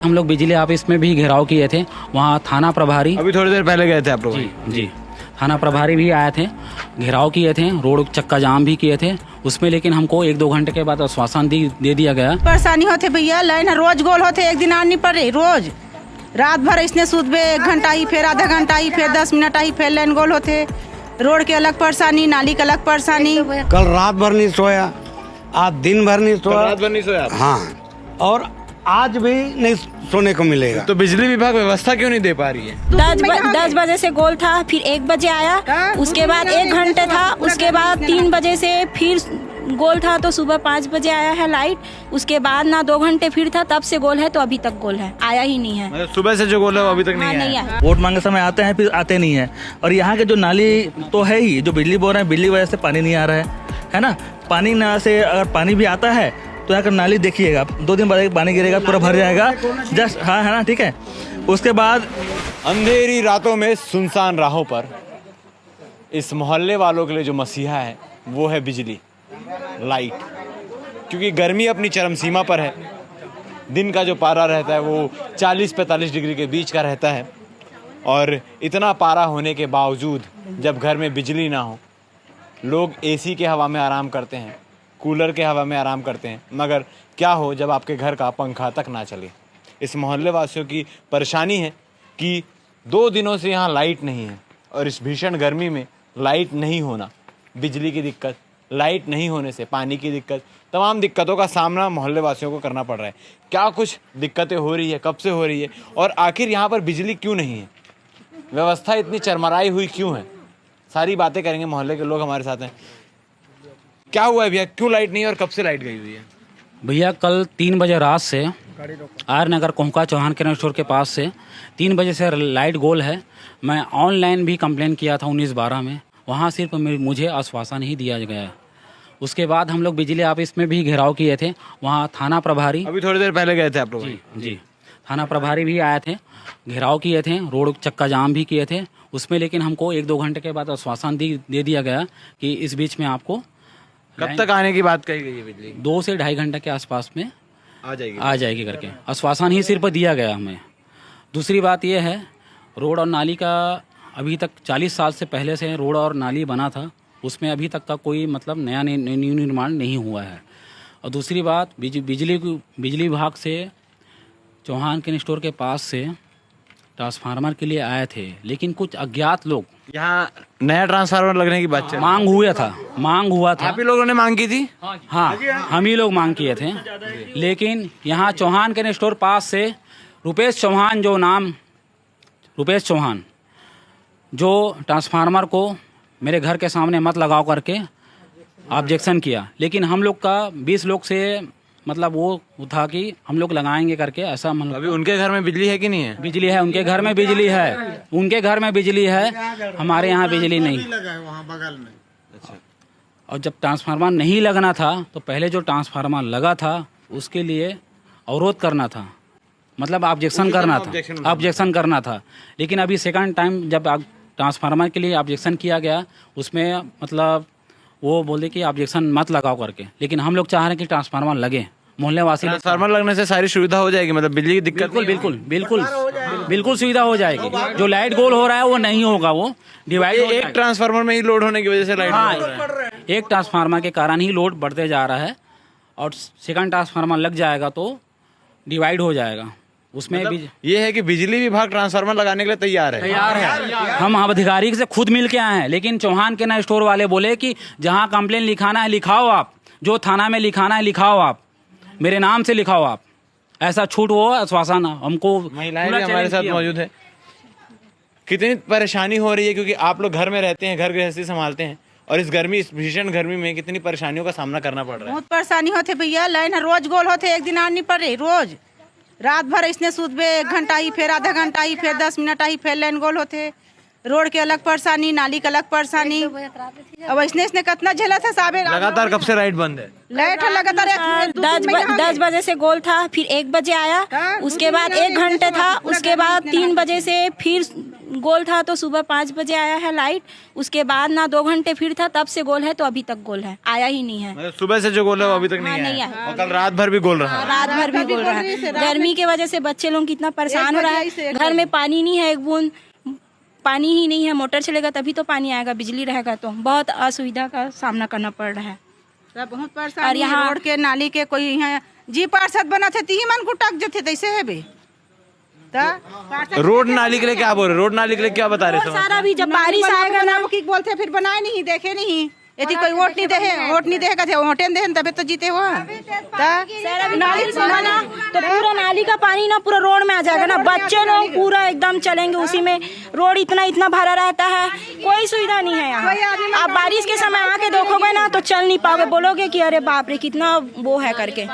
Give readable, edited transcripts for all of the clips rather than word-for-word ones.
हम लोग बिजली ऑफिस में भी घेराव किए थे। वहाँ थाना प्रभारी अभी थोड़ी देर पहले गए थे आप लोग? जी थाना प्रभारी भी आए थे, घेराव किए थे, रोड चक्का जाम भी किए थे उसमें, लेकिन हमको 1-2 घंटे के बाद आश्वासन दे दिया गया। परेशानी होते भैया, लाइन रोज गोल होते, एक दिन आनी पड़े, रोज रात भर इसने सुबह 1 घंटा ही, फिर आधा घंटा ही, फिर 10 मिनट ही, फिर लाइन गोल होते। रोड के अलग परेशानी, नाली का अलग परेशानी। कल रात भर नहीं सोया, आज दिन भर नहीं सोया। रात भर नहीं सोया आप? हाँ, और आज भी नहीं सोने को मिलेगा। तो बिजली विभाग व्यवस्था क्यों नहीं दे पा रही है? 10 बजे से गोल था, फिर 1 बजे आया, उसके बाद 1 घंटे था, उसके बाद 3 बजे से फिर गोल था, तो सुबह 5 बजे आया है लाइट। उसके बाद ना 2 घंटे फिर था, तब से गोल है, तो अभी तक गोल है, आया ही नहीं है। मतलब सुबह से जो गोल है वो अभी तक नहीं नहीं आया? आया। वोट मांगे समय आते हैं, फिर आते नहीं है। और यहाँ के जो नाली तो है ही, जो बिजली बोर्ड है, बिजली की वजह से पानी नहीं आ रहा है ना। पानी ना से अगर पानी भी आता है तो यहाँ का नाली देखिएगा, 2 दिन बाद पानी गिरेगा, पूरा भर जाएगा। जस्ट हाँ है ना, ठीक है। उसके बाद अंधेरी रातों में सुनसान राहों पर इस मोहल्ले वालों के लिए जो मसीहा है वो है बिजली, लाइट। क्योंकि गर्मी अपनी चरम सीमा पर है, दिन का जो पारा रहता है वो 40-45 डिग्री के बीच का रहता है, और इतना पारा होने के बावजूद जब घर में बिजली ना हो, लोग एसी के हवा में आराम करते हैं, कूलर के हवा में आराम करते हैं, मगर क्या हो जब आपके घर का पंखा तक ना चले। इस मोहल्ले वासियों की परेशानी है कि 2 दिनों से यहाँ लाइट नहीं है, और इस भीषण गर्मी में लाइट नहीं होना, बिजली की दिक्कत, लाइट नहीं होने से पानी की दिक्कत, तमाम दिक्कतों का सामना मोहल्ले वासियों को करना पड़ रहा है। क्या कुछ दिक्कतें हो रही है, कब से हो रही है, और आखिर यहाँ पर बिजली क्यों नहीं है, व्यवस्था इतनी चरमराई हुई क्यों है, सारी बातें करेंगे। मोहल्ले के लोग हमारे साथ हैं। क्या हुआ है भैया, क्यों लाइट नहीं है और कब से लाइट गई हुई है? भैया कल 3 बजे रात से आर नगर कोहका चौहान किराना स्टोर के पास से 3 बजे से लाइट गोल है। मैं ऑनलाइन भी कंप्लेन किया था 19-12 में, वहाँ सिर्फ मुझे आश्वासन ही दिया गया। उसके बाद हम लोग बिजली ऑफिस में भी घेराव किए थे। वहाँ थाना प्रभारी अभी थोड़ी देर पहले गए थे आप लोग? जी थाना प्रभारी भी आए थे, घेराव किए थे, रोड चक्का जाम भी किए थे उसमें, लेकिन हमको 1-2 घंटे के बाद आश्वासन दे दिया गया कि इस बीच में आपको कब तक आने की बात कही गई है बिजली? 2 से 2.5 घंटे के आसपास में आ जाएगी करके आश्वासन ही सिर्फ दिया गया हमें। दूसरी बात यह है, रोड और नाली का अभी तक 40 साल से पहले से रोड और नाली बना था, उसमें अभी तक का कोई मतलब नया निर्माण नहीं हुआ है। और दूसरी बात, बिजली विभाग से चौहान के स्टोर के पास से ट्रांसफार्मर के लिए आए थे, लेकिन कुछ अज्ञात लोग यहाँ नया ट्रांसफार्मर लगने की बात चल, मांग हुआ था। आप ही लोगों ने मांग की थी? हाँ, हम ही लोग मांग किए थे, लेकिन यहाँ चौहान के स्टोर पास से रुपेश चौहान जो ट्रांसफार्मर को मेरे घर के सामने मत लगाओ करके ऑब्जेक्शन किया, लेकिन हम लोग का 20 लोग से मतलब वो था कि हम लोग लगाएंगे करके, ऐसा मतलब। अभी उनके घर में बिजली है कि नहीं है? बिजली है, उनके घर में बिजली है, हमारे यहाँ बिजली नहीं वहाँ बगल में। अच्छा। और जब ट्रांसफार्मर नहीं लगना था तो पहले जो ट्रांसफार्मर लगा था उसके लिए अवरोध करना था, मतलब ऑब्जेक्शन करना था। लेकिन अभी सेकंड टाइम जब ट्रांसफार्मर के लिए ऑब्जेक्शन किया गया, उसमें मतलब वो बोले कि ऑब्जेक्शन मत लगाओ करके, लेकिन हम लोग चाह रहे हैं कि ट्रांसफार्मर लगे। मोहल्ले वासी ट्रांसफार्मर लगने से सारी सुविधा हो जाएगी, मतलब बिजली की दिक्कत बिल्कुल सुविधा हो जाएगी। जो लाइट गोल हो रहा है वो नहीं होगा, वो डिवाइड। एक ट्रांसफार्मर में ही लोड होने की वजह से लाइट हाँ, एक ट्रांसफार्मर के कारण ही लोड बढ़ते जा रहा है, और सेकंड ट्रांसफार्मर लग जाएगा तो डिवाइड हो जाएगा उसमें। मतलब ये है कि बिजली विभाग ट्रांसफार्मर लगाने के लिए तैयार है। हम अधिकारी से खुद मिल के आए हैं, लेकिन चौहान के ना स्टोर वाले बोले कि जहां कंप्लेन लिखाना है लिखाओ आप, जो थाना में लिखाना है लिखाओ आप, मेरे नाम से लिखाओ आप, ऐसा छूट वो आश्वासन हमको। महिलाएं भी हमारे साथ मौजूद है। कितनी परेशानी हो रही है, क्योंकि आप लोग घर में रहते हैं, घर गृहस्थी संभालते हैं, और इस भीषण गर्मी में कितनी परेशानियों का सामना करना पड़ रहा है। बहुत परेशानी होते भैया, लाइन रोज गोल होते, एक दिन आनी पड़े, रोज रात भर इसने सुबह 1 घंटा ही, फिर आधा घंटा ही, फिर 10 मिनट ही, फिर लाइन गोल होते। रोड के अलग परेशानी, नाली का अलग परेशानी। अब इसने कितना झेला था साबे। लगातार कब से राइट बंद है? लाइट लगातार 10 बजे से गोल था, फिर 1 बजे आया, उसके बाद 1 घंटे था, उसके बाद 3 बजे से फिर गोल था तो सुबह 5 बजे आया है लाइट। उसके बाद ना 2 घंटे फिर था, तब से गोल है तो अभी तक गोल है, आया ही नहीं है। मतलब सुबह से जो गोल है वो अभी तक हाँ, नहीं नहीं आया। आया। और कल रात भर भी गोल रहा। रात भर भी गोल रहा है। गर्मी की वजह से बच्चे लोग कितना परेशान हो रहा है। घर में पानी नहीं है, एक बूंद पानी ही नहीं है। मोटर चलेगा तभी तो पानी आएगा, बिजली रहेगा तो बहुत असुविधा का सामना करना पड़ रहा है। बहुत परेशानी। और यहाँ रोड के नाली के कोई यहाँ जी पार्षद बना थे ती मन को टक जथे तैसे है बे। रोड नाली के लिए क्या बोल रहे? रोड नाली के लिए क्या बता रहे? सारा भी जब बारिश आएगा ना, की बोलते फिर बनाए नहीं, देखे नहीं। यदि कोई वोट नहीं देगा वोटे दे तबे तो जीते हो। नाली ना तो पूरा नाली का पानी ना पूरा रोड में आ जाएगा ना, बच्चे लोग पूरा एकदम चलेंगे उसी में। रोड इतना भरा रहता है, कोई सुविधा नहीं है यहाँ। आप बारिश के समय आके देखोगे ना तो चल नहीं पाओगे, बोलोगे कि अरे बाप रे कितना वो है करके।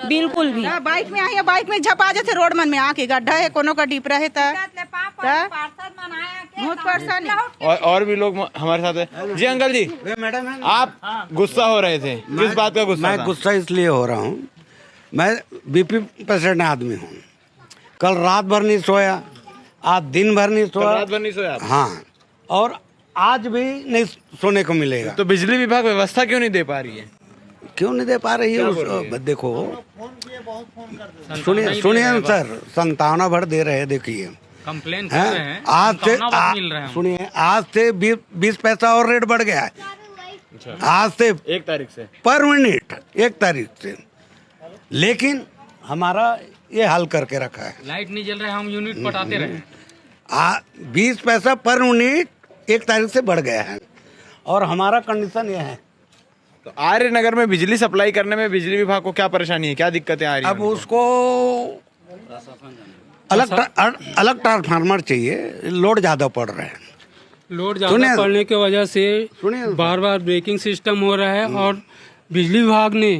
बिल्कुल भी बाइक में आई, बाइक में झपा जाते रोड मन में आके, गड्ढा है कोनो का डीप रहे बहुत परेशानी। और भी लोग हमारे साथ है। जी अंकल जी, मैडम आप गुस्सा हो रहे थे, किस बात का गुस्सा? मैं गुस्सा इसलिए हो रहा हूँ, मैं बीपी पेशेंट आदमी हूँ। कल रात भर नहीं सोया, आज दिन भर नहीं सोया। रात भर नहीं सोया? हाँ, और आज भी नहीं सोने को मिलेगा। तो बिजली विभाग व्यवस्था क्यों नहीं दे पा रही है? क्यों नहीं दे पा रही है? देखो सुनिए सर, 57 भर दे रहे हैं। देखिए कंप्लेन कर रहे हैं, आज से मिल रहे हैं। सुनिए, आज से 20 पैसा और रेट बढ़ गया है। आज से 1 तारीख से पर मिनट 1 तारीख से। लेकिन हमारा ये हल करके रखा है, लाइट नहीं जल रहा है, हम यूनिट पटाते रहे। 20 पैसा पर यूनिट 1 तारीख से बढ़ गया है। और हमारा कंडीशन ये है, तो आर्य नगर में बिजली सप्लाई करने में बिजली विभाग को क्या परेशानी है, क्या दिक्कतें आ रही हैं? अब उसको अलग ट्रांसफार्मर चाहिए, लोड ज्यादा पड़ रहा है। लोड ज़्यादा पड़ने की वजह से बार बार ब्रेकिंग सिस्टम हो रहा है। और बिजली विभाग ने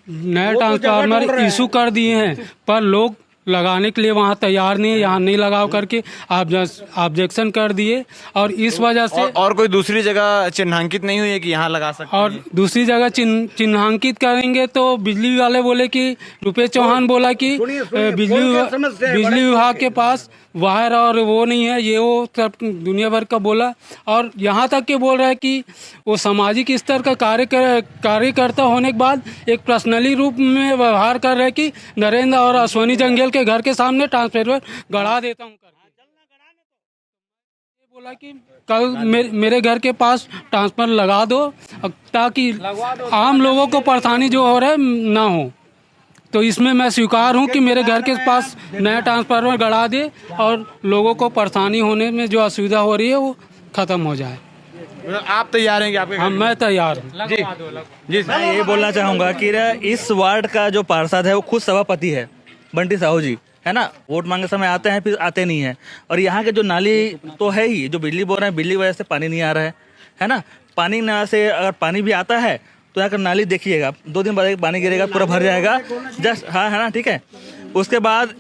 नए ट्रांसफार्मर इशू कर दिए हैं, पर लोग लगाने के लिए वहाँ तैयार नहीं है, यहाँ नहीं लगाओ करके ऑब्जेक्शन कर दिए। और इस वजह से और कोई दूसरी जगह चिन्हांकित नहीं हुई है कि यहाँ लगा सकते हैं? और दूसरी जगह चिन्हांकित करेंगे तो बिजली वाले बोले कि रुपेश चौहान बोला कि बिजली विभाग के पास वायर और वो नहीं है, ये वो सब दुनिया भर का बोला। और यहाँ तक के बोल रहा है कि वो सामाजिक स्तर का कार्यकर्ता होने के बाद एक पर्सनली रूप में व्यवहार कर रहे कि नरेंद्र और अश्वनी जंगेल के घर के सामने ट्रांसफार्मर गड़ा देता हूँ करके बोला कि कल मेरे घर के पास ट्रांसफार्मर लगा दो ताकि आम लोगों को परेशानी जो हो रहा है ना हो। तो इसमें मैं स्वीकार हूं कि मेरे घर के पास नया ट्रांसफार्मर गड़ा दे और लोगों को परेशानी होने में जो असुविधा हो रही है वो खत्म हो जाए। आप तैयार हैं कि आपके? हाँ, मैं तैयार हूँ। जी मैं ये बोलना चाहूँगा कि इस वार्ड का जो पार्षद है वो खुद सभापति है, बंटी साहू जी, है ना। वोट मांगे समय आते हैं, फिर आते नहीं है। और यहाँ के जो नाली तो है ही, जो बिजली बोल रहे हैं, बिजली की वजह से पानी नहीं आ रहा है ना। पानी न से अगर पानी भी आता है तो यहाँ का नाली देखिएगा, 2 दिन बाद पानी गिरेगा, पूरा भर जाएगा जस्ट। हाँ, है ना, ठीक है। उसके बाद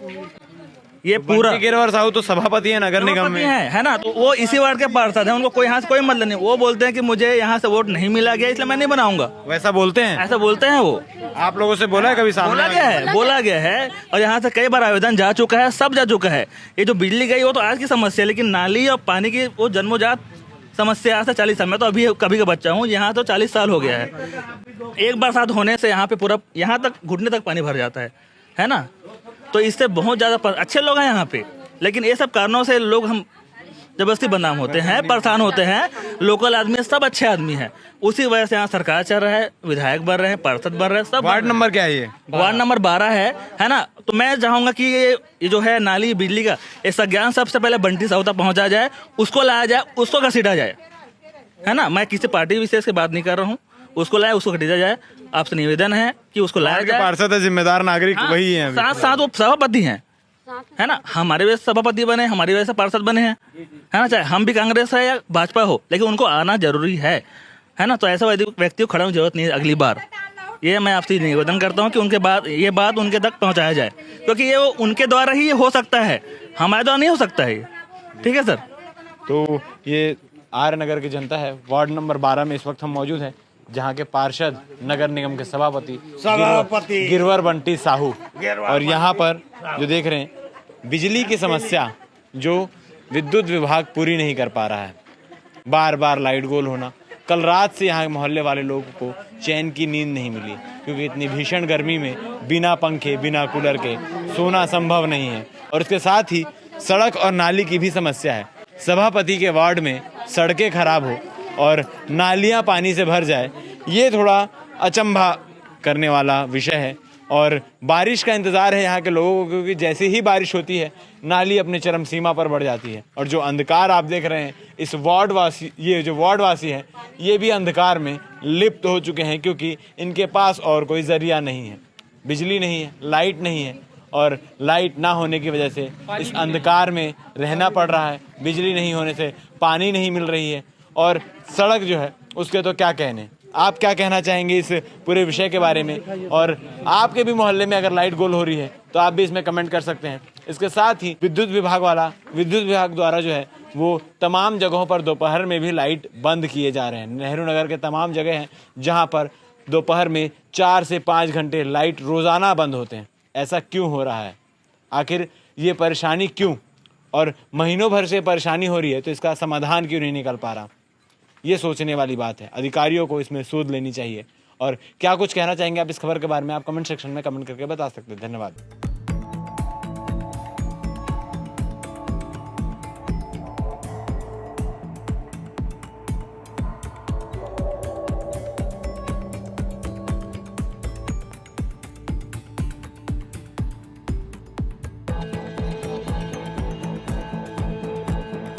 ये पूरा गिरवर साहू तो सभापति है नगर निगम में, है ना, तो वो इसी वार्ड के पार्षद है, उनको कोई यहाँ से कोई मतलब नहीं। वो बोलते हैं कि मुझे यहाँ से वोट नहीं मिला गया इसलिए मैं नहीं बनाऊंगा। वैसा बोलते हैं? ऐसा बोलते हैं वो। आप लोगों से बोला है कभी? सामने बोला गया है और यहाँ से कई बार आवेदन जा चुका है, सब जा चुका है। ये जो बिजली गई वो तो आज की समस्या है, लेकिन नाली और पानी की वो जन्मोजात समस्या से 40 साल, मैं तो अभी कभी का बच्चा हूँ, यहाँ तो 40 साल हो गया है। एक बरसात होने से यहाँ पे पूरा यहाँ तक घुटने तक पानी भर जाता है ना। तो इससे बहुत ज़्यादा अच्छे लोग हैं यहाँ पे, लेकिन ये सब कारणों से लोग हम जबरदस्ती बदनाम होते हैं, परेशान होते हैं। लोकल आदमी सब अच्छे आदमी हैं, उसी वजह से यहाँ सरकार चल रहा है, विधायक बन रहे हैं, पार्षद बन रहे हैं, सब। वार्ड नंबर क्या है ये? वार्ड नंबर 12 है ना। तो मैं चाहूँगा कि ये जो है नाली बिजली का ये संज्ञान सबसे पहले बंटी साहू तक पहुँचा जाए, उसको लाया जाए, उसको घसीटा जाए, है ना। मैं किसी पार्टी विशेष की बात नहीं कर रहा हूँ, उसको लाया, उसको घसीटा जाए। आपसे निवेदन है कि उसको लाया जाए। पार्षद है, जिम्मेदार नागरिक वही है। साथ साथ वो सभापति हैं, है ना। हमारे वजह से सभापति बने, हमारी वजह से पार्षद बने हैं, है ना। चाहे हम भी कांग्रेस है या भाजपा हो, लेकिन उनको आना जरूरी है ना। तो ऐसा व्यक्ति को खड़ा होने की जरूरत नहीं है अगली बार। ये मैं आपसे निवेदन करता हूँ कि उनके बाद ये बात उनके तक पहुँचाया जाए, क्योंकि ये उनके द्वारा ही हो सकता है, हमारे द्वारा नहीं हो सकता है। ठीक है सर। तो ये आर्य नगर की जनता है। वार्ड नंबर 12 में इस वक्त हम मौजूद हैं, जहाँ के पार्षद नगर निगम के सभापति गिरवर बंटी साहू, और यहाँ पर जो देख रहे हैं बिजली की समस्या जो विद्युत विभाग पूरी नहीं कर पा रहा है, बार बार लाइट गोल होना। कल रात से यहाँ मोहल्ले वाले लोगों को चैन की नींद नहीं मिली, क्योंकि इतनी भीषण गर्मी में बिना पंखे बिना कूलर के सोना संभव नहीं है। और उसके साथ ही सड़क और नाली की भी समस्या है। सभापति के वार्ड में सड़कें खराब हो और नालियां पानी से भर जाए, ये थोड़ा अचंभा करने वाला विषय है। और बारिश का इंतज़ार है यहाँ के लोगों को, क्योंकि जैसे ही बारिश होती है नाली अपने चरम सीमा पर बढ़ जाती है। और जो अंधकार आप देख रहे हैं, इस वार्डवासी, ये जो वार्डवासी हैं, ये भी अंधकार में लिप्त हो चुके हैं, क्योंकि इनके पास और कोई ज़रिया नहीं है। बिजली नहीं है, लाइट नहीं है, और लाइट ना होने की वजह से इस अंधकार में रहना पड़ रहा है। बिजली नहीं होने से पानी नहीं मिल रही है, और सड़क जो है उसके तो क्या कहने। आप क्या कहना चाहेंगे इस पूरे विषय के बारे में? और आपके भी मोहल्ले में अगर लाइट गोल हो रही है तो आप भी इसमें कमेंट कर सकते हैं। इसके साथ ही विद्युत विभाग द्वारा जो है वो तमाम जगहों पर दोपहर में भी लाइट बंद किए जा रहे हैं। नेहरू नगर के तमाम जगह हैं जहाँ पर दोपहर में 4 से 5 घंटे लाइट रोज़ाना बंद होते हैं। ऐसा क्यों हो रहा है? आखिर ये परेशानी क्यों? और महीनों भर से परेशानी हो रही है तो इसका समाधान क्यों नहीं निकल पा रहा? ये सोचने वाली बात है। अधिकारियों को इसमें सूद लेनी चाहिए। और क्या कुछ कहना चाहेंगे आप इस खबर के बारे में? आप कमेंट सेक्शन में कमेंट करके बता सकते हैं। धन्यवाद।